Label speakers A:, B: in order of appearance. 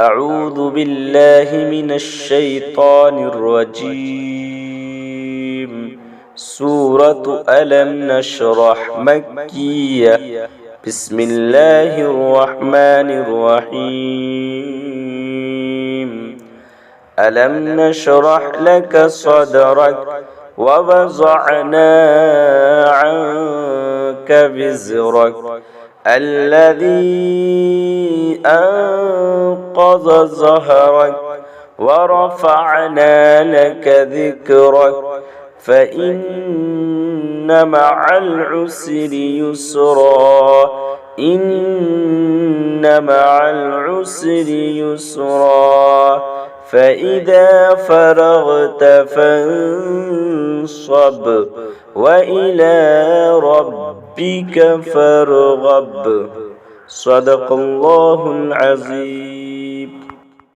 A: أعوذ بالله من الشيطان الرجيم. سورة ألم نشرح مكية. بسم الله الرحمن الرحيم. ألم نشرح لك صدرك ووضعنا عنك وزرك الذي أنقض ظهرك ورفعنا لك ذكرك فإن مع العسر يسرا إن مع العسر يسرا فإذا فرغت فانصب وإلى ربك فارغب. صدق الله العظيم.